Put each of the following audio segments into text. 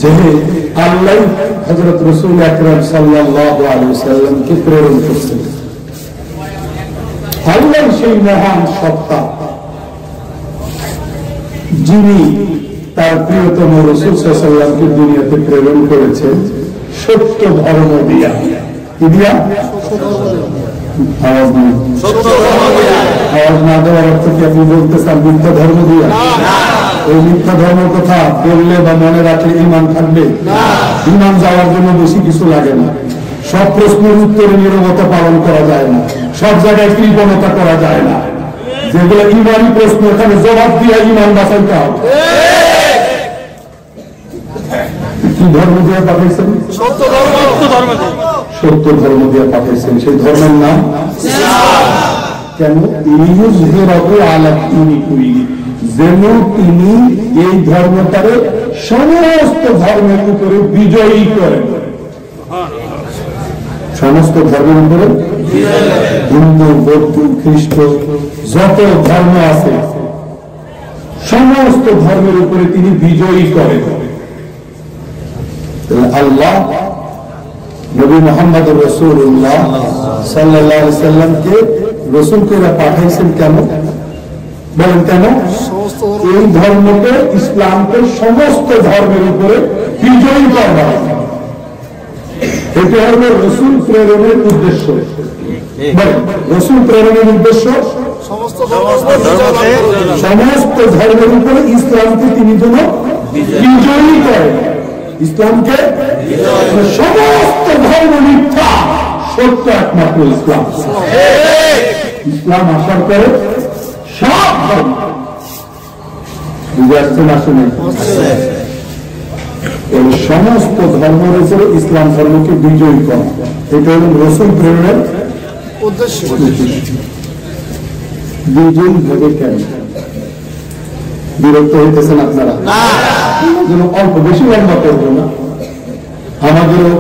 যে আল্লাহ হযরত রাসূল আকরাম সাল্লাল্লাহু আলাইহি ওয়াসাল্লামকে প্রেরণ করেছেন। আল্লাহ সেই মহান সত্তা যিনি তার প্রিয়তম রাসূল সাল্লাল্লাহু আলাইহি ওয়াসাল্লামকে দুনিয়াতে প্রেরণ করেছেন সত্য ধর্ম দিয়া। কি দিয়া? আওয়াজ না দেওয়ার অর্থ কি আপনি বলতে চান মিথ্যা ধর্ম দিয়া? ওই মিথ্যা ধর্ম কথা বললে বা মনে রাখলে ঈমান থাকবে? ঈমান যাওয়ার জন্য বেশি কিছু লাগে না। সব প্রশ্নের উত্তরে নীরবতা পালন করা যায় না, সব জায়গায় কৃপণতা করা যায় না। যেগুলো ঈমানি প্রশ্ন এখানে জবাব দিয়ে ঈমান বাঁচাইতে হবে। কি ধর্ম দিয়ে পাঠাইছেন? সত্য ধর্ম দিয়ে পাঠাইছেন। সেই ধর্মের নাম কেন? যেন তিনি এই ধর্মটারে সমস্ত ধর্মের উপরে বিজয়ী করেন। সমস্ত ধর্মের উপরে হিন্দু, বৌদ্ধ, খ্রিস্ট যত ধর্ম আছে সমস্ত ধর্মের উপরে তিনি বিজয়ী করেন। আল্লাহ নবী মুহাম্মদ রাসূলুল্লাহ সাল্লাল্লাহু আলাইহি সাল্লামকে রাসূল করে পাঠাইছেন কেন? বলেন কেন? এই ধর্মকে, ইসলামকে সমস্ত ধর্মের উপরে বিজয়ী করা। এটা হলো রাসূল প্রেরণের উদ্দেশ্য। রাসূল প্রেরণের উদ্দেশ্য সমস্ত ধর্মের উপরে ইসলামকে তিনি যেন বিজয়ী করেন। ইসলামকে সমস্ত ধর্ম মিথ্যা, সত্য একমাত্র ইসলাম। ইসলাম আসার পরে সব ধর্ম বুঝে আসছেন? আসেন এই সমস্ত ধর্মের উপরে ইসলাম ধর্মকে বিজয়ী করা, এটা হল রাসূল প্রেরণের উদ্দেশ্য। দুজন ভেবে কেন বিরক্ত হইতেছেন আপনারা? অল্প বেশি লম্বা করবো না, আমাদেরও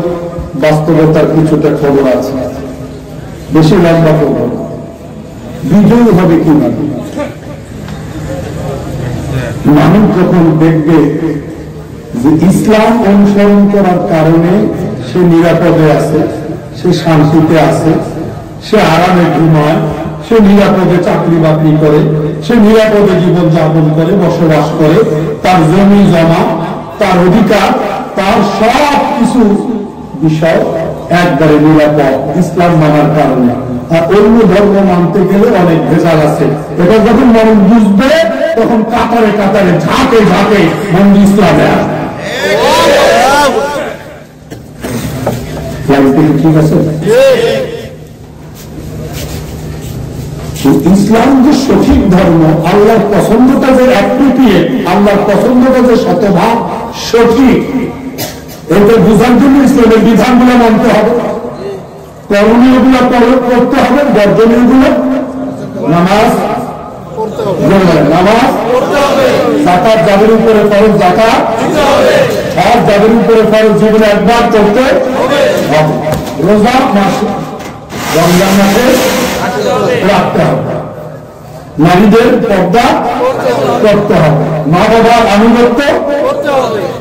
বাস্তবতার কিছুটা খবর আছে, বেশি লম্বা করবো না। বিজয়ী হবে কিভাবে? মানুষ যখন দেখবে যে ইসলাম অনুসরণ করার কারণে সে নিরাপদে আছে, সে শান্তিতে আছে, সে আরামে ঘুমায়, সে নিরাপদে চাকরি বাকরি করে, সে নিরাপদে জীবন যাপন করে, বসবাস করে, তার জমি জমা, তার অধিকার, তার সব কিছু বিষয় একবারে নিরাপদ ইসলাম মানার কারণে। আর অন্য ধর্ম মানতে গেলে অনেক ভেজাল আছে। এটা যখন মানুষ বুঝবে তখন কাতারে কাতারে ঝাঁকে ঝাঁকে মানুষ ইসলামে আসবে। ঠিক আছে? ইসলাম যে সঠিক ধর্ম, আল্লাহর পছন্দটা যে অ্যাপ্রোপ্রিয়েট, আল্লাহর পছন্দটা যে শতভাগ সঠিক, এটা বোঝার জন্য ইসলামের বিধানগুলো মানতে হবে, করণীয় গুলো করতে হবে, বর্জনীয় গুলো নামাজ যাকাত যাদের উপরে ফরজ যাকাত, হজ যাদের উপরে ফরজ জীবনে একবার করতে হবে, রোজা মাসে রমজান মাসে রাখতে হবে, নারীদের পর্দা করতে হবে, মা বাবার আনুগত্য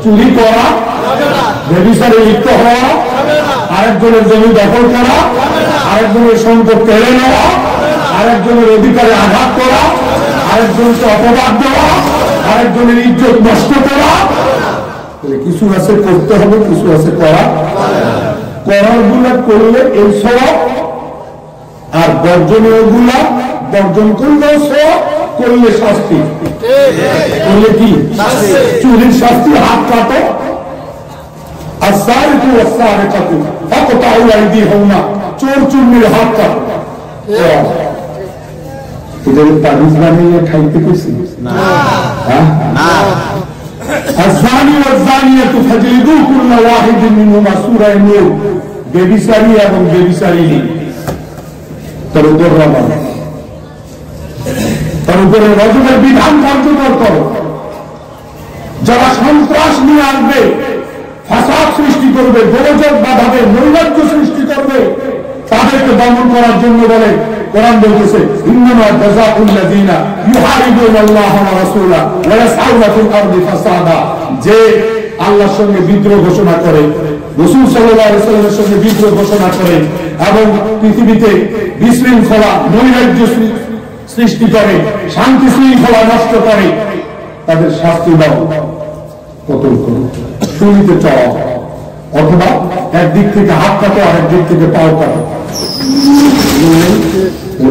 চুরি করা, ব্যভিচারে লিপ্ত হওয়া, আরেকজনের জমি দখল করা, আরেকজনের সম্পদ কেড়ে নেওয়া, আরেকজনের অধিকারে আঘাত করা, আরেকজনকে অপবাদ দেওয়া, আরেকজনের ইজ্জত নষ্ট করা, কিছু আছে করতে হবে, কিছু আছে করার গুলা করলে এই সব, আর বর্জনীয় গুলা বর্জন করলেও সব, করলে শাস্তি। করলে কি? চুরির শাস্তি, হাত কাটো। চোর চুরির হাত কাটো। তাবিজ বানিয়ে খাইতে গেছি বেবিচারী এবং বেবিচারিণী, তার উপরে রজমের বিধান কার্যকর করো। যারা সন্ত্রাস নিয়ে আসবে, ফাসাদ সৃষ্টি করবে, গোলযোগ বাঁধাবে, নৈরাজ্য সৃষ্টি করবে, তাদেরকে দমন করার জন্য বলে কোরআন বলতেছে ইন্নামা জাযাউল্লাযীনা ইউহারিবুনাল্লাহা ওয়া রাসূলাহু ওয়া ইয়াসআউনা ফিল আরদি ফাসাদা, যে আল্লাহর সঙ্গে বিদ্রোহ ঘোষণা করে, রাসূল সাল্লাল্লাহু আলাইহি ওয়াসাল্লামের সঙ্গে বিদ্রোহ ঘোষণা করে এবং পৃথিবীতে বিশৃঙ্খলা নৈরাজ্য সৃষ্টি করে, শান্তি শৃঙ্খলা নষ্ট করে, তাদের শাস্তি দাও, কতল করো, শুনিতে চাও, অথবা একদিক থেকে হাত কাটো আর একদিক থেকে পাও কাটো।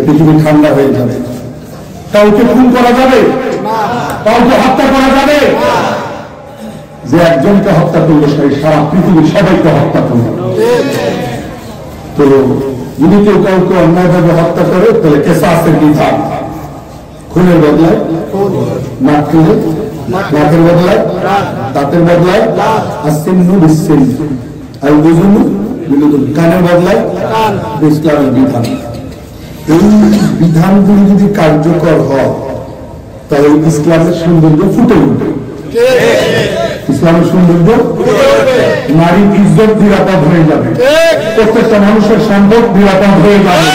পৃথিবী ঠান্ডা হয়ে যাবে। কাউকে খুন করা যাবে, কাউকে হত্যা করা যাবে। যে একজনকে হত্যা করলো সেই সারা পৃথিবীর সবাইকে হত্যা করলো। তো যদি কেউ কাউকে অন্যায়ভাবে হত্যা করে তাহলে কেসাসের বিধান, খুনের বদলায় নাক কেটে, নাকের বদলায় দাঁতের বদলায় আসিন্নু বিসিন, আর বুঝুন কানের বদলায় ইসলামের বিধান। এই বিধানগুলি যদি কার্যকর হয় তাহলে ইসলামের সৌন্দর্য ফুটে উঠবে। ইসলামের সৌন্দর্য, নারীর ইজ্জত নিরাপদ হয়ে যাবে, প্রত্যেকটা মানুষের সম্পদ নিরাপদ হয়ে যাবে,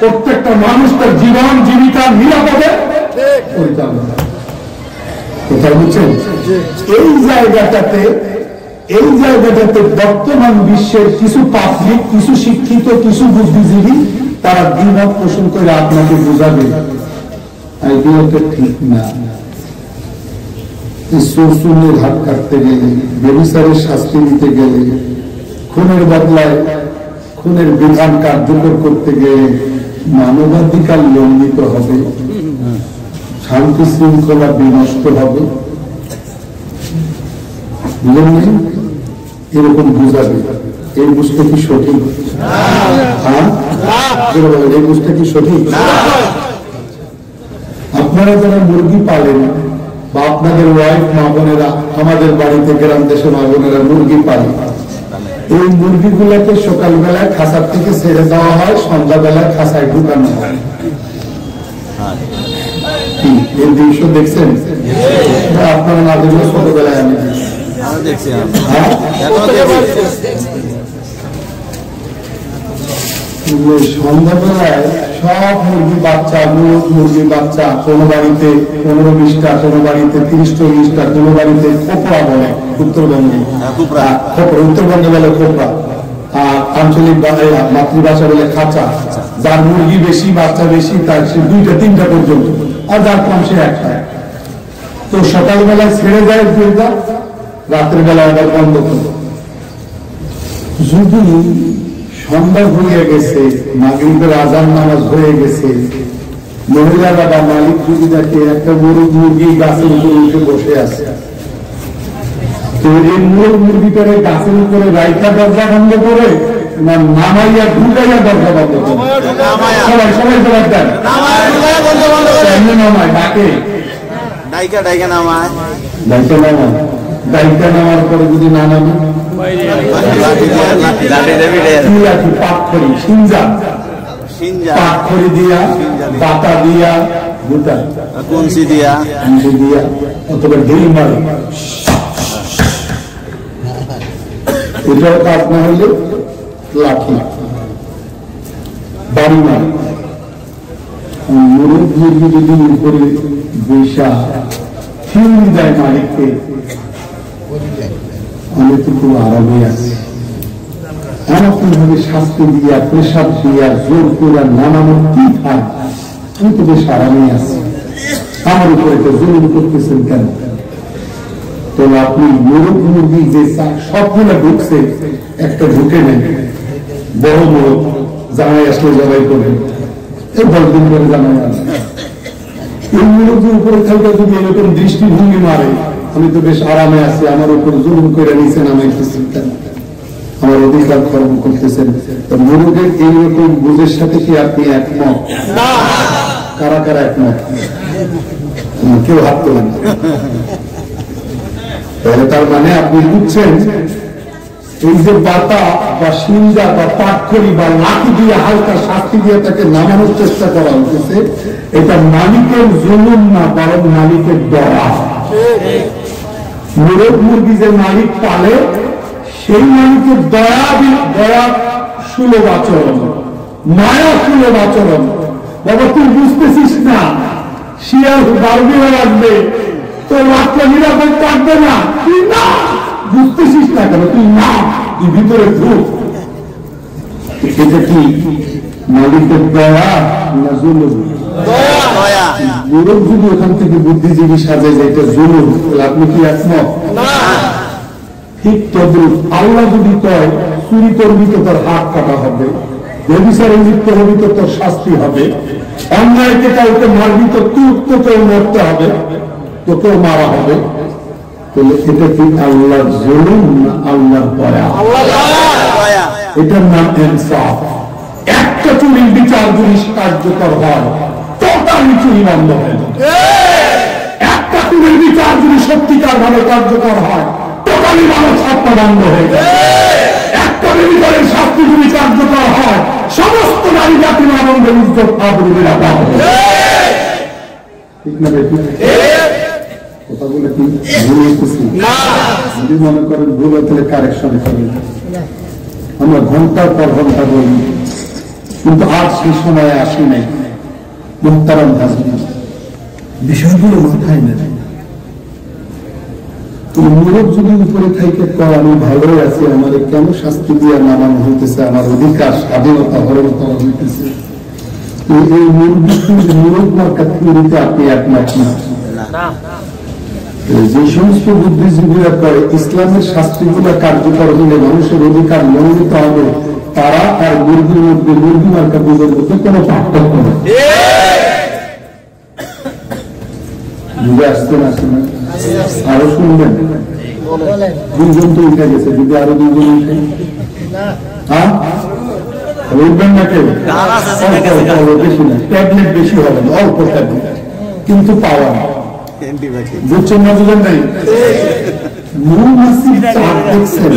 প্রত্যেকটা মানুষ তার জীবন জীবিকা নিরাপদে পরিচালনা। কথা বুঝছেন? এই জায়গাটাতে বর্তমান বিশ্বের কিছু পাবলিক, কিছু শিক্ষিত, কিছু বুদ্ধিজীবী তারা দ্বিমত পোষণ করে আপনাকে বোঝাবে আইডিয়াটা ঠিক না। চোর হাত কাটতে গেলে, ব্যভিচারের শাস্তি দিতে গেলে, খুনের বদলায় খুনের বিধান কার্যকর করতে গেলে মানবাধিকার লঙ্ঘিত হবে, শান্তি শৃঙ্খলা বিনষ্ট হবে, এরকম বুঝাবে। এই বুঝতে কি সঠিক? হ্যাঁ, এই বুঝতে কি সঠিক? আপনারা যারা মুরগি পালেন বা আপনাদের ওয়াইফ মা বোনেরা, আমাদের বাড়িতে গ্রাম দেশে মা বোনেরা মুরগি পালে, এই মুরগিগুলোকে সকালবেলায় খাঁচার থেকে ছেড়ে দেওয়া হয়, সন্ধ্যাবেলায় খাঁচায় ঢুকানো হয়। এই দৃশ্য দেখছেন? আপনারা না দেখলে ছোটবেলায় আমি সন্ধ্যাবেলায় সব মুরগি বাচ্চা, মুরগির বাচ্চা কোনো বাড়িতে 15-20টা, কোনো বাড়িতে 30-40টা, কোনো বাড়িতে খোপড়া বলে উত্তরবঙ্গে, উত্তরবঙ্গে বলে খোপড়া, আর আঞ্চলিক মাতৃভাষা বলে খাঁচা। যার মুরগি বেশি, বাচ্চা বেশি, তার সে 2-3টা পর্যন্ত, আর যার কম সে একটা। তো সকালবেলায় ছেড়ে যায় দুইটা, রাতের বেলা আবার বন্ধ করে। যদি সন্ধ্যা হয়ে গেছে, মাগরিবের আযান নামাজ হয়ে গেছে, মহিলারা বা মালিক যদি দেখে একটা মুরগি গাছের উপরে উঠে বসে আছে, তো এই মুরগিটারে গাছের উপরে রাইখা দরজা বন্ধ করে না নামাইয়া ঢুকাইয়া দরজা বন্ধ করে? সবাই জবাব দেন। নামায় ডাকে, ডাইকা নামায়, ডাইকা নামার পরে যদি না নামে পাখড়ি দিয়া, পাতা দিয়া, কঞ্চি দিয়া অথবা ঢিল মারে, এটাও কাজ না হলে লাঠি, বাড়ি মারে। মুরগি যদি উপরে বৈশা ফিউরি দেয় মালিককে, আমি তো খুব আরামে আছি, এমন ভাবে শাস্তি দিয়া, প্রেসার দিয়া, জোর করে নামানোর কি খায়, আমি তো বেশ আরামে আছি, আমার উপরে তো জুলুম করতেছেন কেন? তো আপনি মুরগি যে সবগুলো ঢুকছে, একটা ঢুকে নেন, বড় মোরগ জামাই আসলে জবাই করবেন, এই 10 দিন পরে জামাই আসে। এই মুরগির উপরে থাকলে যদি এরকম দৃষ্টিভঙ্গি মারে, আমি তো বেশ আরামে আছি, আমার উপর জুলুম করে নিছেন, নামাইতেছেন কেন, আমার অধিকার খর্ব করতেছেন। মুরগের এইরকম বুঝের সাথে কি আপনি একমত? কারা কারা একমত? কেউ হাত তোলেন। তাহলে তার মানে আপনি বুঝছেন, এই যে বাতা বা সিঞ্জা বা পাটখড়ি বা লাঠি দিয়ে হালকা শাস্তি দিয়ে তাকে নামানোর চেষ্টা করা হচ্ছে, এটা মালিকের জুলুম না, বরং মালিকের দয়া। মুরগি যে মালিক পালে, সেই মালিকের দয়া সুলভ আচরণ, মায়া সুলভ আচরণ। বাবা তুই বুঝতেছিস না, শিয়াল বারবিরা লাগবে, তোর বাচ্চা নিরাপদ থাকবে না, বুঝতেছিস না কেন? তুই না, তুই ভিতরে ঢুক। এটা কি মালিকের দয়া না জুলুম? মুরব যদি ওখান থেকে বুদ্ধিজীবী সাজে যে এটা জুলুম, তাহলে আপনি কি একমত? ঠিক তদ্রুপ আল্লাহ যদি কয় চুরি করবি তো তোর হাত কাটা হবে, ব্যভিচারে লিপ্ত হবি তো তোর শাস্তি হবে, অন্যায়কে কাউকে মারবি তো তোকেও মরতে হবে, তোকেও মারা হবে, তাহলে এটা কি আল্লাহর জুলুম না আল্লাহর দয়া? এটার নাম ইনসাফ। একটা চুরির বিচার যদি কার্যকর হয়, টোটালি চুরি বন্ধ হয়ে যাবে। একটা চুরির বিচার যদি সত্যিকার ভাবে কার্যকর হয়, টোটালি মানুষ ছাত্র বন্ধ হয়ে যাবে। একটা বিচারের শাস্তি যদি কার্যকর হয়, সমস্ত নারী জাতি মানবের ইজ্জত আবরুদের পাওয়া হবে। ঠিক না বেশি? কথাগুলো কি ভুল হইতেছি? যদি মনে করেন ভুল হয়ে তাহলে কারেকশন করবেন। আমরা ঘন্টার পর ঘন্টা বলি, কিন্তু আজ সেই সময় আসি নাই। মুহতারাম হাজরিন, বিষয়গুলো মাথায় নেই। মুরব যদি উপরে থেকে কয় আমি ভালোই আছি, আমার কেন শাস্তি দিয়ে নামানো হইতেছে, আমার অধিকার স্বাধীনতা হরণতা হইতেছে, এই মুরব মার্কা থিওরিতে আপনি একমত না। যে সমস্ত বুদ্ধিজীবীরা করে ইসলামের শাস্তিগুলো কার্যকর হলে মানুষের অধিকার লঙ্ঘিত হবে, তারা আর মুরগির মধ্যে মুরগি মার্কা দুধের মধ্যে কোনো পার্থক্য নেই। বুঝে আসতে না আসে না? আরো শুনবেন? দুইজন তো উঠে গেছে, যদি আরো দুইজন উঠে, হ্যাঁ উঠবেন না কেউ? বেশি না, ট্যাবলেট বেশি হবে না, অল্প ট্যাবলেট, কিন্তু পাওয়া বুঝছেন না? বুঝেন নাই? মৌমাছির চার দেখছেন?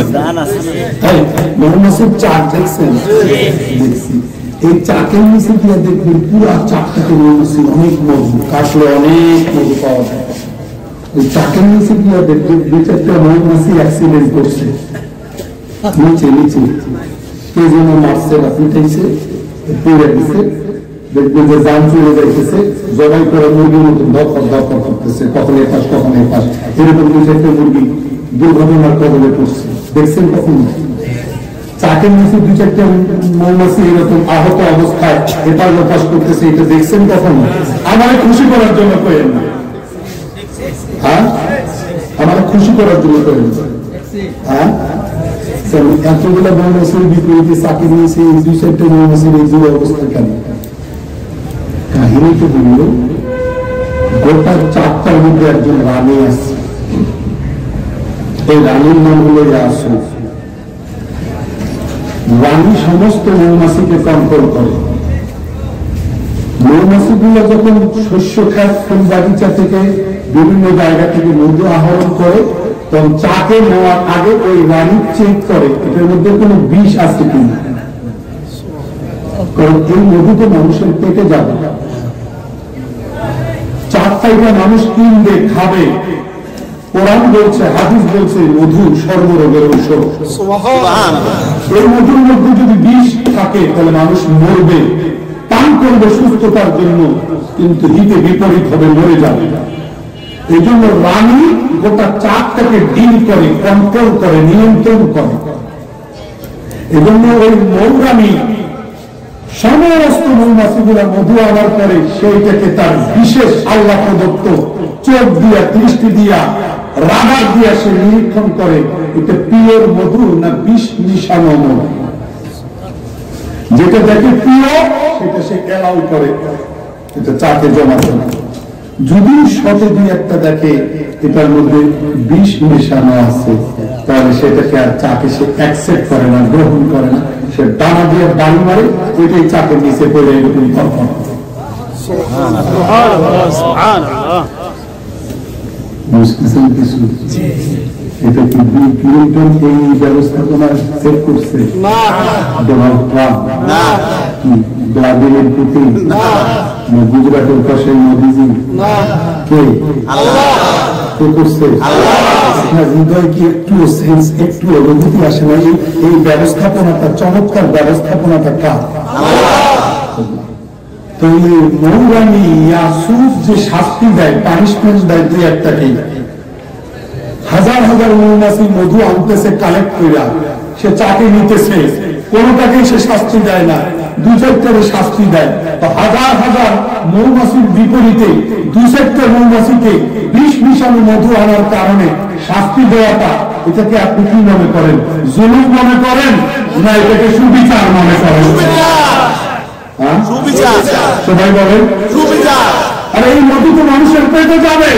তাই মৌমাছির চার দেখছেন? দেখছি। এই চাকের নিচে দিয়ে দেখবেন পুরা চাকটাকে মৌমাছি অনেক মধু, কাটলে অনেক মধু পাওয়া যায়। ওই চাকের নিচে দিয়ে দেখবেন দু চারটা মৌমাছি অ্যাক্সিডেন্ট করছে নিচে নিচে, কে যেন মারছে বা পিটাইছে, পড়ে গেছে, দেখবেন যে জান চলে যাইতেছে, জবাই করে মুরগির মতন দরকার দরকার করতেছে, কখন এপাশ কখন এপাশ, এরকম দু চারটা মুরগি দুর্ঘটনার কবলে পড়ছে। দেখছেন কখন? চাকের নিচে দু চারটা মৌমাছি এরকম আহত অবস্থায় এপাশ ওপাশ করতেছে, এটা দেখছেন কখন? আমার খুশি করার জন্য করেন না, হ্যাঁ আমার খুশি করার জন্য করেন, হ্যাঁ এতগুলো মৌমাছির বিপরীতে চাকের নিচে এই দুই চারটা মৌমাছির এই দুই অবস্থা কেন? কাহিনীতে বলল গোটা চারটার মধ্যে একজন রানী আছে, এই রানীর নাম হলো ইয়াসুফ। রানী সমস্ত মৌমাছিকে কন্ট্রোল করে। মৌমাছিগুলো যখন শস্য খায়, ফুল বাগিচা থেকে বিভিন্ন জায়গা থেকে মধু আহরণ করে, তখন চাকে নেওয়ার আগে ওই রানী চেক করে এটার মধ্যে কোনো বিষ আছে কিনা, কারণ এই মধু তো মানুষের পেটে যাবে। চারটাইটা মানুষ কিনবে, খাবে। কোরআন বলছে, হাদিস বলছে মধু সর্বরোগের ঔষধ। এই মধুর মধ্যে যদি বিষ থাকে তাহলে মানুষ মরবে, পান করবে সুস্থতার জন্য, কিন্তু হিতে বিপরীত হবে, মরে যাবে। এই জন্য রানী গোটা চারটাকে ডিল করে, কন্ট্রোল করে, নিয়ন্ত্রণ করে। এজন্য ওই মৌরানী সমস্ত মৌমাছিগুলা মধু আনার পরে সেইটাকে তার বিশেষ আল্লাহ প্রদত্ত চোখ দিয়া, দৃষ্টি দিয়া, রাডার দিয়া সে নিরীক্ষণ করে এটা পিওর মধু না বিষ মিশানো মধু। যেটা দেখে পিওর সেটা সে এলাও করে এটা চাকে জমা করে। যদি শতে দুই একটা দেখে এটার মধ্যে বিষ মেশানো আছে, তাহলে সেটাকে আর চাকে সে অ্যাকসেপ্ট করে না, গ্রহণ করে না। সে ডানা দিয়ে ডানি মারে, ওইটাই চাকের নিচে পড়ে এরকম তর্পণ। বুঝতেছেন কিছু? এটা কি বিল ক্লিন্টন এই ব্যবস্থাপনা সেট করছে? Donald Trump? Vladimir Putin? গুজরাটের পাশে মোদিজি? কে? কে করছে? হৃদয় কি একটু সেন্স, একটু অনুভূতি আসে না? এই ব্যবস্থাপনাটা, চমৎকার ব্যবস্থাপনাটা কার? তো এই মৌরানী ইয়াসুফ যে শাস্তি দেয়, পানিশমেন্ট দেয় দুই একটাকেই, হাজার হাজার মৌমাছি মধু আনতেছে কালেক্ট কইরা, সে চাকে নিতেছে, কোনটাকেই সে শাস্তি দেয় না, দুই সেক্টরে শাস্তি দেয়। তো হাজার হাজার মৌমাছির বিপরীতে দুই সেক্টর মৌমাছিকে বিষ মিশানো মধু আনার কারণে শাস্তি দেওয়াটা, এটাকে আপনি কি মনে করেন? জুলুম মনে করেন না এটাকে সুবিচার মনে করেন? সবাই বলেন আর এই মধু তো মানুষের পেটে যাবে।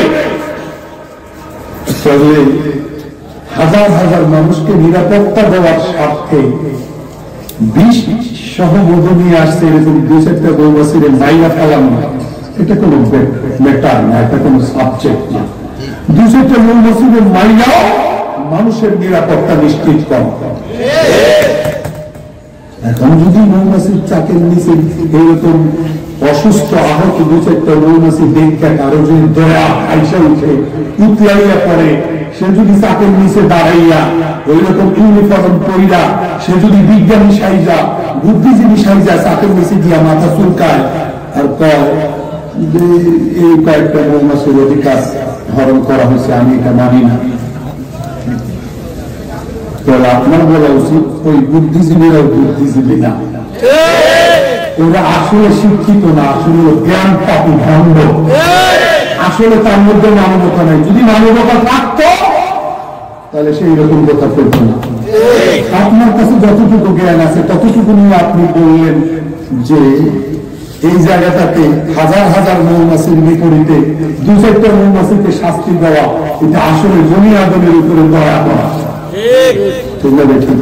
হাজার হাজার মানুষকে নিরাপত্তা দেওয়ার স্বার্থে বিষ সহ মধু নিয়ে আসছে এরকম দুই চারটা মৌমাছির মাইরা ফেলানো, এটা কোনো ম্যাটার না, এটা কোনো সাবজেক্ট না। দুই চারটা মৌমাছির মাইরাও মানুষের নিরাপত্তা নিশ্চিত করা। এখন যদি মৌমাছির চাকের নিচে এইরকম অসুস্থ আহত দুই চারটা মৌমাছি দেখতে কারো যদি দয়া আইসা উঠে উতলাইয়া পড়ে, সে যদি চাকের নিচে দাঁড়াইয়া ওই রকম ইউনিফর্ম পরিরা সে যদি বিজ্ঞানী সাইজা বুদ্ধিজীবী সাইজা চাকের নিচে দিয়া মাথা চুলকায় আর কয় যে এই কয়েকটা মৌমাছির অধিকার হরণ করা হয়েছে, আমি এটা মানি না, তাহলে আপনার বলা উচিত ওই বুদ্ধিজীবীরাও বুদ্ধিজীবী না, ওরা আসলে শিক্ষিত না, আসলে জ্ঞান পাপি ভণ্ড, আসলে তার মধ্যে মানবতা নাই। যদি মানবতা থাকতো তাহলে সেই রকম কথা করতো না। আপনার কাছে যতটুকু জ্ঞান আছে ততটুকু নিয়ে আপনি বললেন যে এই জায়গাটাতে হাজার হাজার মৌমাছির বিপরীতে দু চারটা মৌমাছিকে শাস্তি দেওয়া, এটা আসলে জমি আদমের উপরে দয়া করা। ঠিক আছে, ঠিক।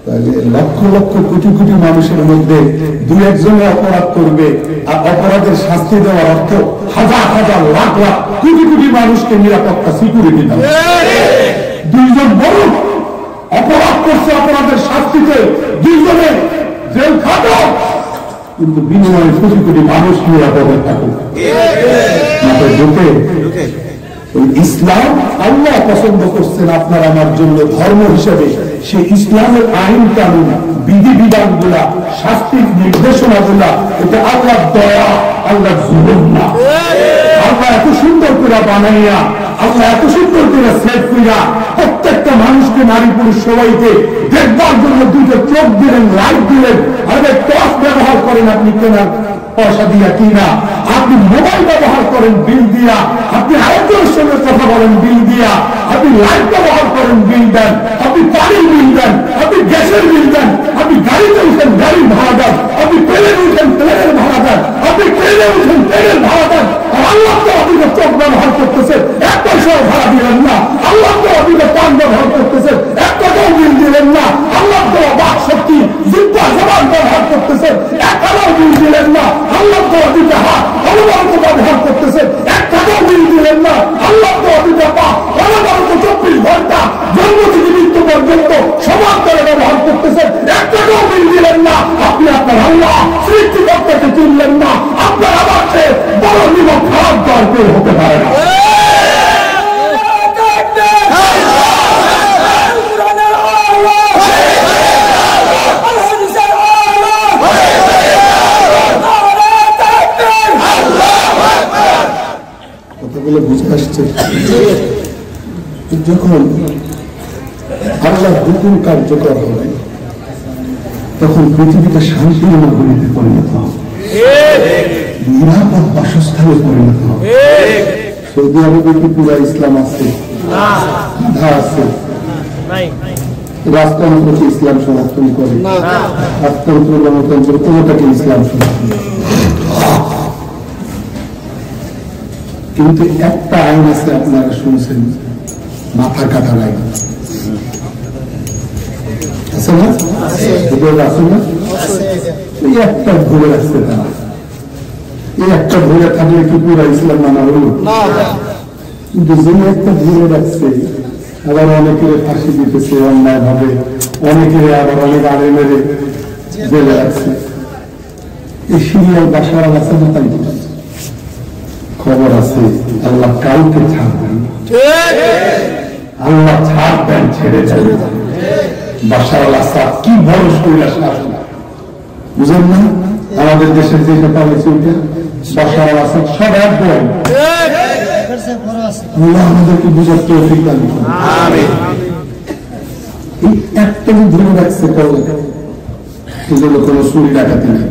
তাহলে লক্ষ লক্ষ কোটি কোটি মানুষের মধ্যে দু একজনে অপরাধ করবে আর অপরাধের শাস্তি দেওয়ার অর্থ হাজার হাজার লাখ লাখ কোটি কোটি মানুষকে নিরাপত্তা সিকিউরিটি দেওয়া। দুইজন বড় অপরাধ করছে, অপরাধের শাস্তিতে দুইজনে জেল খাটো, কিন্তু বিনিময়ে কোটি কোটি মানুষ নিরাপদে থাকুক। ইসলাম আল্লাহ পছন্দ করছেন আপনার আমার জন্য ধর্ম হিসেবে, সেই ইসলামের আইন কানুন বিধি বিধান গুলা শাস্তির নির্দেশনা গুলা এটা আল্লাহর দয়া, আল্লাহর জুলুম না। আল্লাহ এত সুন্দর করে বানাইয়া, আল্লাহ এত সুন্দর করে সেট কইরা প্রত্যেকটা মানুষকে, নারী পুরুষ সবাইকে দেখবার জন্য দুটো চোখ দিলেন, লাইট দিলেন। আরে টর্চ ব্যবহার করেন আপনি কেনার পয়সা দিয়া কিনা, আপনি মোবাইল ব্যবহার করেন বিল দিয়া, আপনি আরেকজনের সঙ্গে কথা বলেন বিল দিয়া, আপনি লাইট ব্যবহার করেন বিল দেন, আপনি পানির বিল দেন, আপনি গ্যাসের বিল দেন, আপনি গাড়িতে উঠেন গাড়ির ভাড়া দেন, আপনি প্লেনে উঠেন প্লেনের ভাড়া দেন, আপনি ট্রেনে উঠেন ট্রেনের ভাড়া দেন। আর আল্লাহ তো আপনি চোখ ব্যবহার করতেছেন, এক পয়সাও ভাড়া দিলেন না। আল্লাহ তো আপনি পান ব্যবহার করতেছেন, এক টাকাও বিল দিলেন না। আল্লাহ তো বাক শক্তি জিব্বা জবান ব্যবহার করতেছেন, এক টাকাও বিল দিলেন না। আল্লাহ তো আপনি হাত অনবরত ব্যবহার করতেছেন, এক টাকাও বিল দিলেন না। আল্লাহ তো আপনি পা অনবরত 24 ঘন্টা জন্ম থেকে মৃত্যু পর্যন্ত সমান করে ব্যবহার করতেছেন, এক টাকাও বিল দিলেন না। আপনি আপনার আল্লাহ সৃষ্টিকর্তাকে চিনলেন না। আপনার আমার চেয়ে বড় নিমক খারাপ দরকার হতে পারে না। কথাগুলো বুঝে আসছে? যখন আল্লাহ হুকুম কার্যকর হবে তখন পৃথিবীটা শান্তির নগরীতে পরিণত হবে, নিরাপদ বাসস্থানে পরিণত হবে। সৌদি আরবে কি পুরা ইসলাম আছে? আছে। রাজতন্ত্রকে ইসলাম সমর্থন করে, রাজতন্ত্র গণতন্ত্র কোনোটাকে ইসলাম সমর্থন করে। কিন্তু একটা আইন আছে, আপনারা শুনছেন, মাথা কাটার আইন আছে না? আছে না? এই একটা ভুলে রাখছে তারা। এই একটা ভুলে থাকলে কি পুরা ইসলাম মানা হল? কিন্তু যে একটা ভুলে রাখছে, আবার অনেকের ফাঁসি দিতেছে অন্যায় ভাবে, অনেকের আবার অনেক আড়ে মেরে জেলে রাখছে। এই সিরিয়াল বাসার আছে না? তাই খবর আছে আল্লাহ কাউকে ছাড়বেন, আল্লাহ ছাড়বেন, ছেড়ে যাবেন। বাশার আল আসাদ কি বড় শৈলাস, বুঝেন না? আমাদের দেশের যে নেতা হয়েছে ওইটা বাশার আল আসাদ সব এক বল, আল্লাহ আমাদেরকে বুঝার তৌফিক দান করুন। আমিন। এই একটা ধরে রাখছে এগুলো কোনো চুরি ডাকাতি নেই।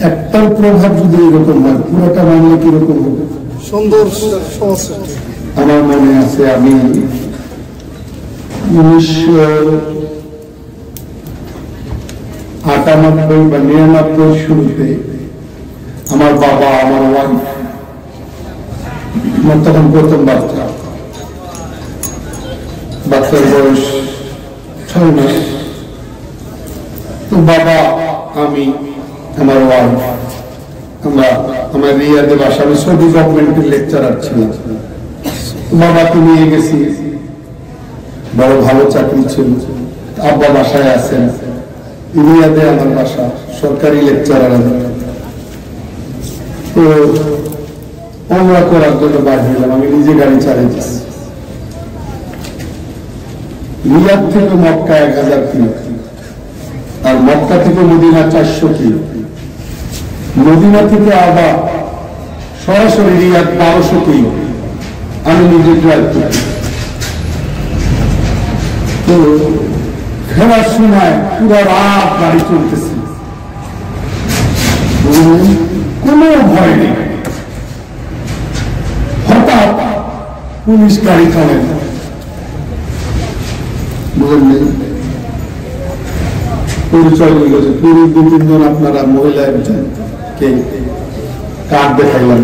একটার প্রভাব যদি এরকম হয় পুরোটা মামলা কিরকম হবে? সুন্দর সমস্যা। আমার মনে আছে আমি 1998 বা 99 শুরুতে আমার বাবা আমার ওয়াইফ তখন প্রথম বাচ্চার বয়স 6 মাস। তো বাবা আমি আমার ওয়াইফ আমার রিয়াদে বাসা, আমি সৌদি গভর্নমেন্টের লেকচারার ছিলাম। বাবাকে নিয়ে গেছি, বড় ভালো চাকরি ছিল। আব্বা বাসায় আছেন, রিয়াদে আমার বাসা, সরকারি লেকচারার। তো ওমরা করার জন্য বাইরে হলাম, আমি নিজে গাড়ি চালিয়েছি। রিয়াদ থেকে মক্কা 1000 কিলো, আর মক্কা থেকে মদিনা 400 কিলো, মদিনা থেকে আবার সরাসরি রিয়াদ 1200 কিলো। আমি নিজে ড্রাইভ করি। তো ফেরার সময় পুরো রাত গাড়ি চলতেছে, কোনো ভয় নেই। হঠাৎ পুলিশ গাড়ি চলে, বুঝলেন, পরিচয় হয়ে গেছে। পুরুষ 2-3 জন, আপনারা মহিলা একজন কে কার্ড দেখাইলাম।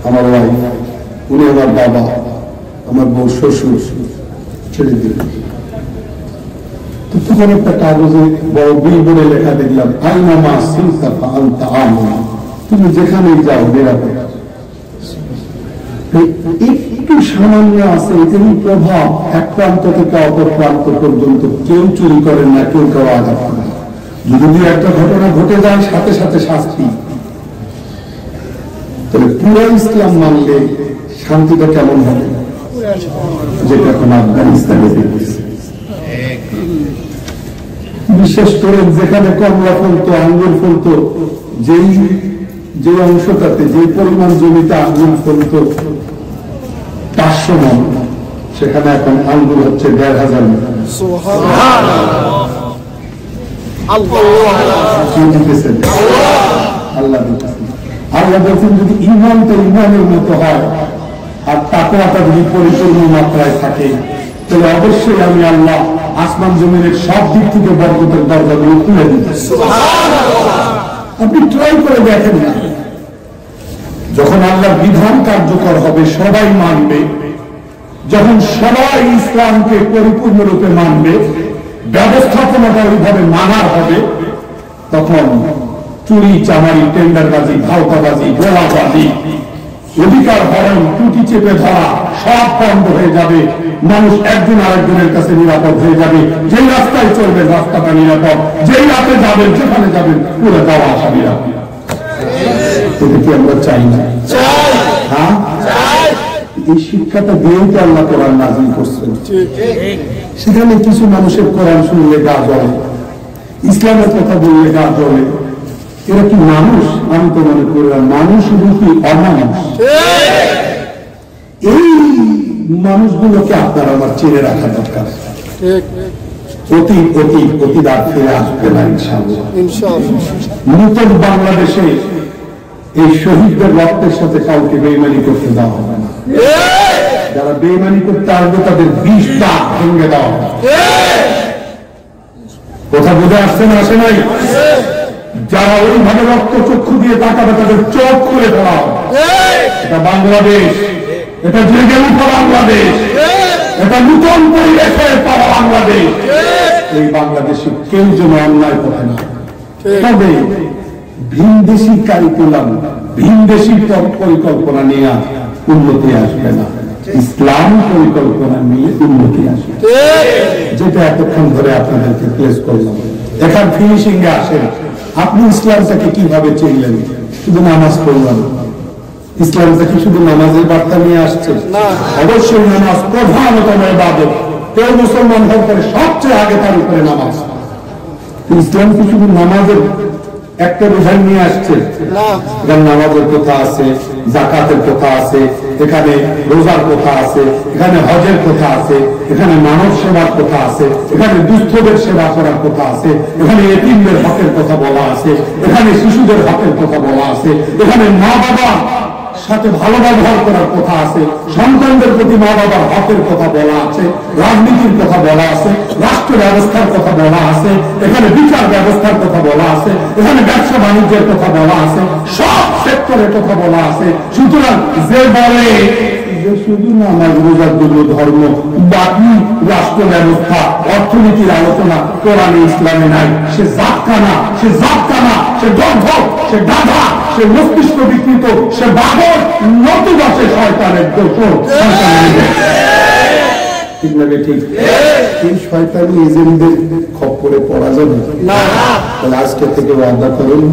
আমার ওয়াইফ, উনি আমার বাবা, আমার বউ শ্বশুর, ছেড়ে দিল। তখন একটা কাগজে বড় বিলবোর্ডে লেখা দেখলাম, আইনামা সিলতা আনতা আমা, তুমি যেখানেই যাও নিরাপদ। একটু সামান্য আছে, এটারই প্রভাব এক প্রান্ত থেকে অপর প্রান্ত পর্যন্ত কেউ চুরি করেন না, কেউ আঘাত করে না। যদি একটা ঘটনা ঘটে যায় সাথে সাথে শাস্তি। তবে পুরো ইসলাম মানলে শান্তিটা কেমন হবে, যেটা এখন আফগানিস্তানে দেখতেছে। বিশেষ করে যেখানে কমলা ফলতো, আঙ্গুর ফলতো, যে অংশটাতে যে পরিমাণ জমিতে আঙ্গুর ফলতো 500 মণ, সেখানে এখন আঙ্গুর হচ্ছে 1500 মণ। আল্লাহ বলছেন যদি ইমানটা ইমানের মতো হয় আর তাকওয়াটা যদি পরিপূর্ণ মাত্রায় থাকে, তাহলে অবশ্যই আমি আল্লাহ আসমান জমিনের সব দিক থেকে বরকতের দরজাগুলো খুলে দিতে। আপনি ট্রাই করে দেখেন না, যখন আল্লাহর বিধান কার্যকর হবে সবাই মানবে, যখন সবাই ইসলামকে পরিপূর্ণরূপে মানবে, ব্যবস্থাপনাটা ওইভাবে মানার হবে, তখন চুরি চামারি, টেন্ডারবাজি, ভাওতাবাজি, গোলাবাজি, অধিকার হরণ, টুটি চেপে ধরা সব বন্ধ হয়ে যাবে। মানুষ একজন আরেকজনের কাছে নিরাপদ হয়ে যাবে। যেই রাস্তায় চলবেন রাস্তাটা নিরাপদ, যেই রাতে যাবেন যেখানে যাবেন পুরো যাওয়া আসা নিরাপদ। এটা কি আমরা চাই না? হ্যাঁ, এই শিক্ষাটা দিয়েই তো আল্লাহ কোরআন নাযিল করছেন। সেখানে কিছু মানুষের কোরআন শুনলে গা জ্বলে, ইসলামের কথা বললে গা জ্বলে। এরা কি মানুষ? আমি তো মনে করি মানুষ কি অমানুষ। এই মানুষগুলোকে আপনার আমার চিনে রাখা দরকার। অতীত আর ফিরে আসবে না ইনশাআল্লাহ। নতুন বাংলাদেশে এই শহীদদের রক্তের সাথে কাউকে বেইমানি করতে দেওয়া হবে না। যারা বেইমানি করতে আসবে তাদের 20 দাঁত ভেঙে দেওয়া হবে। কথা বুঝে আসছে না? আসে নাই? যারা ওইভাবে রক্ত চক্ষু দিয়ে তাকাবে তাদের চোখ খুলে ফেলা হবে। এটা বাংলাদেশ, এটা জেগে উঠা বাংলাদেশ, এটা নতুন পরিবেশের পাওয়া বাংলাদেশ। এই বাংলাদেশে কেউ যেন অন্যায় করে না। তবে ভিনদেশি কারিকুলাম, ভিনদেশি পরিকল্পনা নিয়ে উন্নতি আসবে না, ইসলাম পরিকল্পনা নিয়ে উন্নতি আসবে। যেটা এতক্ষণ ধরে আপনাদেরকে প্লেস করলাম। এখন ফিনিশিং এ আসেন, আপনি ইসলামটাকে কিভাবে চিনলেন? শুধু নামাজ পড়লাম, ইসলামটা কি শুধু নামাজের বার্তা নিয়ে আসছে? অবশ্যই নামাজ প্রধানতম ইবাদত। কেউ মুসলমান হওয়ার পরে সবচেয়ে আগে তার উপরে নামাজ। ইসলাম কি শুধু নামাজের একটা বিধান নিয়ে আসছে, এখানে নামাজের কথা আছে, যাকাতের কথা আছে, এখানে রোজার কথা আছে, এখানে হজের কথা আছে, এখানে মানব সেবার কথা আছে, এখানে দুস্থদের সেবা করার কথা আছে, এখানে এতিমদের হকের কথা বলা আছে, এখানে শিশুদের হকের কথা বলা আছে, এখানে মা বাবা সাথে ভালো ব্যবহার করার কথা আছে, সন্তানদের প্রতি মা বাবার হকের কথা বলা আছে, রাজনীতির কথা বলা আছে, রাষ্ট্র ব্যবস্থার কথা বলা আছে, এখানে বিচার ব্যবস্থার কথা বলা আছে, এখানে ব্যবসা বাণিজ্যের কথা বলা আছে, সব সেক্টরের কথা বলা আছে। সুতরাং যে বলে যে শুধু নামাজ রোজার জন্য ধর্ম, বাকি রাষ্ট্র ব্যবস্থা অর্থনীতির আলোচনা কোরআনে ইসলামে নাই, সে জাতকানা, সে জাতকানা, সে গর্ধব, সে গাধা, সে মস্তিষ্ক বিকৃত, সে বাবর, নতুবা সে শয়তানের দোষর। ঠিক লাগে? ঠিক। এই শয়তানি এজেন্টদের খপ্পরে পড়া যাবে না। তাহলে আজকে থেকে ওয়াদা করুন,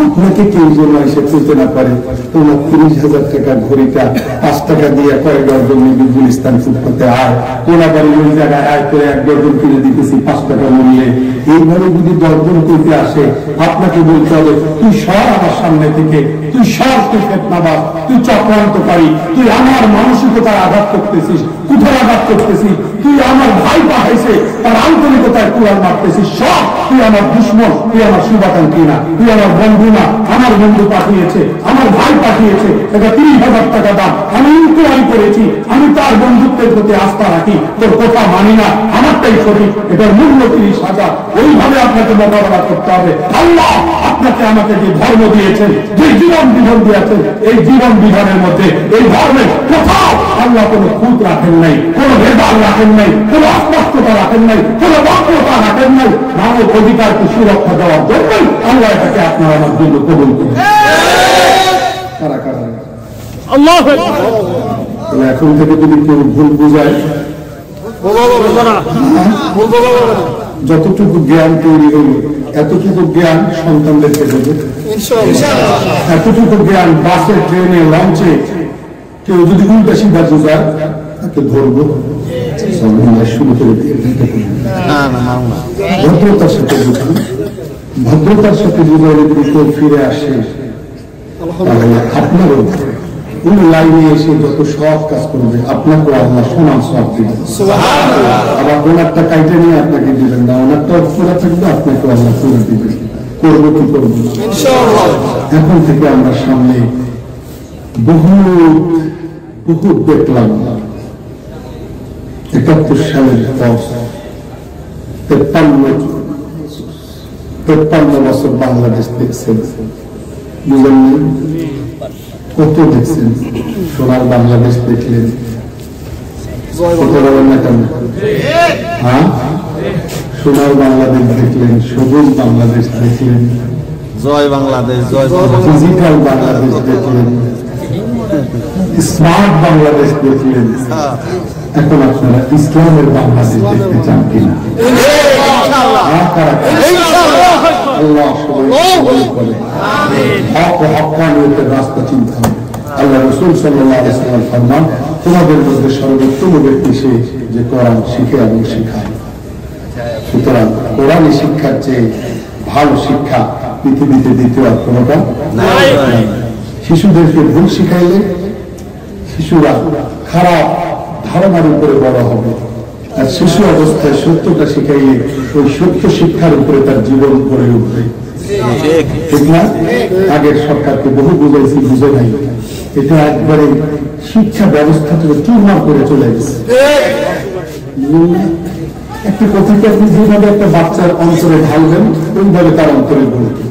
আপনাকে কেউ যেন এসে তুলতে না পারে তোমার 30,000 টাকার ঘড়িটা 5 টাকা দিয়ে কয়েক ডজন নিবি গুলিস্তান ফুটপাতে আয়, কোনা বাড়ি ওই জায়গায় আয় করে 1 ডজন কিনে দিতেছি 5 টাকা মূল্যে। এইভাবে যদি দর্জন করতে আসে, আপনাকে বলতে হবে তুই সর আমার সামনে থেকে, তুই সর, তুই ফেতনাবাজ, তুই চক্রান্তকারী, তুই আমার মানসিকতার আঘাত করতেছিস, কোথায় আঘাত করতেছিস, তুই আমার ভাই পাঠাইছে তার আন্তরিকতায় কুড়াল মারতেছিস, সব তুই আমার দুশ্মন, তুই আমার শুভাকাঙ্ক্ষী না, তুই আমার বন্ধু না, আমার বন্ধু পাঠিয়েছে, আমার ভাই পাঠিয়েছে, এটা 30,000 টাকা দাম, আমি ইনকোয়ারি করেছি, আমি তার বন্ধুত্বের প্রতি আস্থা রাখি, তোর কথা মানি না, আমারটাই সঠিক, এটার মূল্য 30,000। ওইভাবে আপনাকে মোকাবেলা করতে হবে। আল্লাহ আপনাকে আমাকে যে ধর্ম দিয়েছেন, যে জীবন বিধান দিয়েছেন, এই জীবন বিধানের মধ্যে এই ধর্মের কোথাও আল্লাহ কোনো খুঁত রাখেন নাই, কোনো ভেদাল রাখেন নাই, কোনো অস্পষ্টতা রাখেন নাই, কোনো বক্রতা রাখেন নাই। মানব অধিকারকে সুরক্ষা দেওয়ার জন্যই আল্লাহ এটাকে আপনার আমার জন্য কবুল করুন। কারা কারা এখন থেকে যদি কেউ ভুল বুঝায়, যতটুকু জ্ঞান তৈরি হইল এতটুকু জ্ঞান সন্তানদেরকে দেবে, এতটুকু জ্ঞান বাসে, ট্রেনে, লঞ্চে কেউ যদি উল্টা সিধা বুঝায় তাকে ধরবো, শুরু করে দিয়ে ভদ্রতার সাথে বুঝান, ভদ্রতার সাথে বুঝালে যদি কেউ ফিরে আসে তাহলে আপনারও উনি লাইনে এসে যত সব কাজ করবে আপনাকেও আল্লাহ সমান সব দিবেন। আবার ওনারটা কাইটে নিয়ে আপনাকে দিবেন না, ওনারটা পুরা থাকবে আপনাকে আল্লাহ পুরো দিবেন। করবো কি করবো না। এখন থেকে আমরা সামনে বহুত দেখলাম 71 সালের পর 53 বছর বাংলাদেশ দেখছেন, বুঝলেন কত দেখছেন, সোনার বাংলাদেশ দেখলেন, কথা বলেন না কেন? হ্যাঁ, সোনার বাংলাদেশ দেখলেন, সবুজ বাংলাদেশ দেখলেন, জয় বাংলাদেশ, জয় ডিজিটাল বাংলাদেশ দেখলেন, স্মার্ট বাংলাদেশ দেখলেন। এখন আপনারা ইসলামের বাংলাদেশ দেখতে চান কিনা? আল্লাহ সবাই করে হক ও হক্কানিয়তের রাস্তা চিন্তা হবে। আল্লাহ রাসূল সাল্লাল্লাহু আলাইহি ওয়াসাল্লাম ফরমান, তোমাদের মধ্যে সর্বোত্তম ব্যক্তি সে যে কোরআন শিখে এবং শেখায়। সুতরাং কোরআনী শিক্ষার চেয়ে ভালো শিক্ষা পৃথিবীতে দ্বিতীয় আর কোনোটা নাই। শিশুদেরকে ভুল শিখাইলে শিশুরা খারাপ ধারণার উপরে বড় হবে, আর শিশু অবস্থায় সত্যটা শিখাইলে ওই সত্য শিক্ষার উপরে তার জীবন গড়ে উঠবে। ঠিক না? আগের সরকারকে বহু বুঝাইছি, বুঝে নাই, এটা একবারে শিক্ষা ব্যবস্থা থেকে চুরমার করে চলে গেছে। একটা কথাকে আপনি যেভাবে একটা বাচ্চার অন্তরে ঢালবেন ওইভাবে তার অন্তরে বলবেন।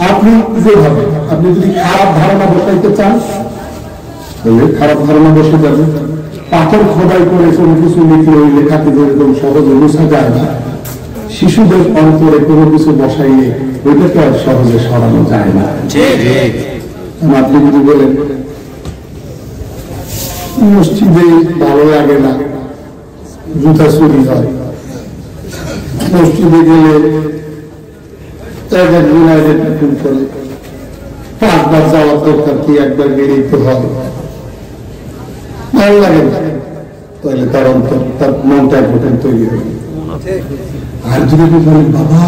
আপনি যেভাবে, আপনি যদি খারাপ ধারণা বসাইতে চান তাহলে খারাপ ধারণা বসে যাবে। পাথর খোদাই করে কোনো কিছু লিখলে ওই লেখাকে যেরকম সহজে মুছা যায় না, শিশুদের অন্তরে কোনো কিছু বসাইলে ওইটাকে আর সহজে সরানো যায় না। আপনি যদি বলেন মসজিদে ভালো লাগে না, জুতা চুরি হয়, মসজিদে গেলে করে 5 বার যাওয়ার দরকার কি, একবার গেলেই তো হয়, ভালো লাগে না, তাহলে তার অন্তর, তার মনটা ঘটন তৈরি হবে। আর যদি বলেন বাবা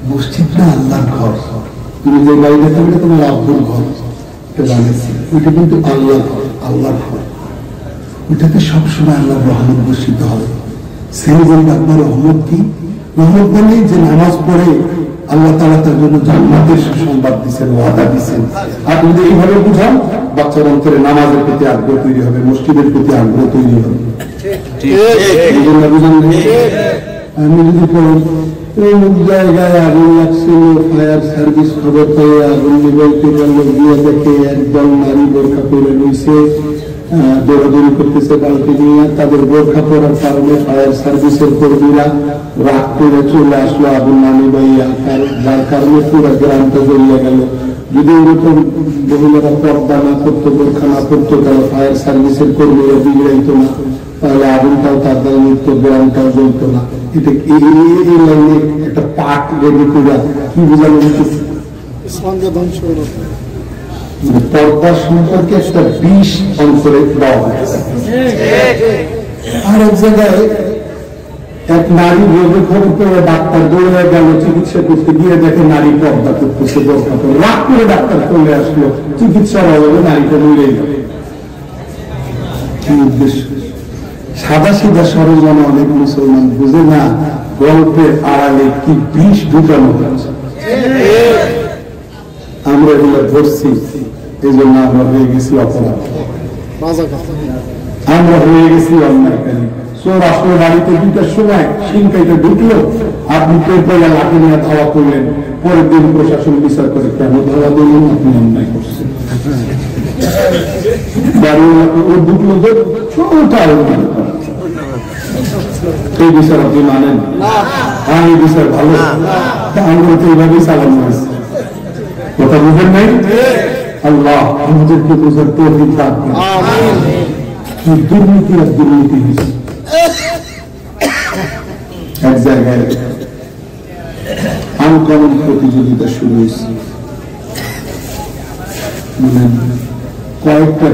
মসজিদটা আল্লাহর ঘর, তুমি যে বাড়িটা থাকবে তোমার আব্বুর ঘর, এটা বানিয়েছি, ওইটা কিন্তু আল্লাহর ঘর, আল্লাহর ঘর, ওইটাতে সবসময় আল্লাহর রহমত বর্ষিত হবে। সেই বলবে আপনার রহমত কি? রহমত মানে যে নামাজ পড়ে আল্লাহ তাআলা তার জন্য জান্নাতের সুসংবাদ দিচ্ছেন, ওয়াদা দিচ্ছেন। আপনি যদি এইভাবে বুঝান, বাচ্চার অন্তরে নামাজের প্রতি আগ্রহ তৈরি হবে, মসজিদের প্রতি আগ্রহ তৈরি হবে। আমি যদি অমুক জায়গায় আগুন লাগছিল, ফায়ার সার্ভিস খবর পেয়ে আগুন নিবইতে গেল, গিয়ে দেখে একদল নারী বোরখা পরে রয়েছে, দৌড়াদৌড়ি করতেছে বালতি নিয়ে। তাদের বোরখা পরার কারণে ফায়ার সার্ভিসের কর্মীরা রাগ করে চলে আসলো আগুন না নিবাইয়া, যার কারণে পুরো গ্রামটা জ্বলিয়ে গেল। যদি এরকম মহিলারা পর্দা না করতো, বোরখা না করতো, তাহলে ফায়ার সার্ভিসের কর্মীরা বিগড়াইতো না, তাহলে আগুনটাও তার দ্বারা নিত্য, গ্রামটাও জ্বলতো না। এটা এই লাইনে একটা পাঠ রেডি করে কি বোঝানো হচ্ছে? পর্দা সম্পর্কে একটা বিষ অন্তরে দেওয়া হয়েছে। আর এক জায়গায় এক নারী রোগে খবর পেয়ে ডাক্তার দৌড়ে গেল চিকিৎসা করতে, গিয়ে দেখে নারী পর্দা করতেছে, বোরখা পরে। রাগ করে ডাক্তার চলে আসলো, চিকিৎসার অভাবে নারীটা মরে গেল। কি উদ্দেশ্য? সাদা সিধা সরল মানে অনেক মুসলমান বুঝে না গল্পের আড়ালে কি বিষ ঢুকানো হচ্ছে। আমরা এগুলো ধরছি, এই জন্য আমরা হয়ে গেছি অপরাধ, আমরা হয়ে গেছি অন্যায়কারী। চোর আসলে বাড়িতে 2টার সময় সিনকাইতে ঢুকলো, আপনি পেপারে লাঠি নিয়ে ধাওয়া করলেন, পরের দিন প্রশাসন বিচার করে কেন ধাওয়া দিলেন, আপনি অন্যায় করছেন। বাড়িওয়ালাকে ও ঢুকলো যে ছোটটা অন্যায় করা, এই বিচার আপনি মানেন? এই বিচার ভালো, আমরা তো এইভাবেই চালানো হয়েছে। কথা বুঝেন নাই? আল্লাহ আমাদেরকে বোঝার তৌফিক দান করেন। কি দুর্নীতি আর দুর্নীতি হয়েছে। এক জায়গায় আনকমন প্রতিযোগিতা শুরু হয়েছে, মানে কয়েকটা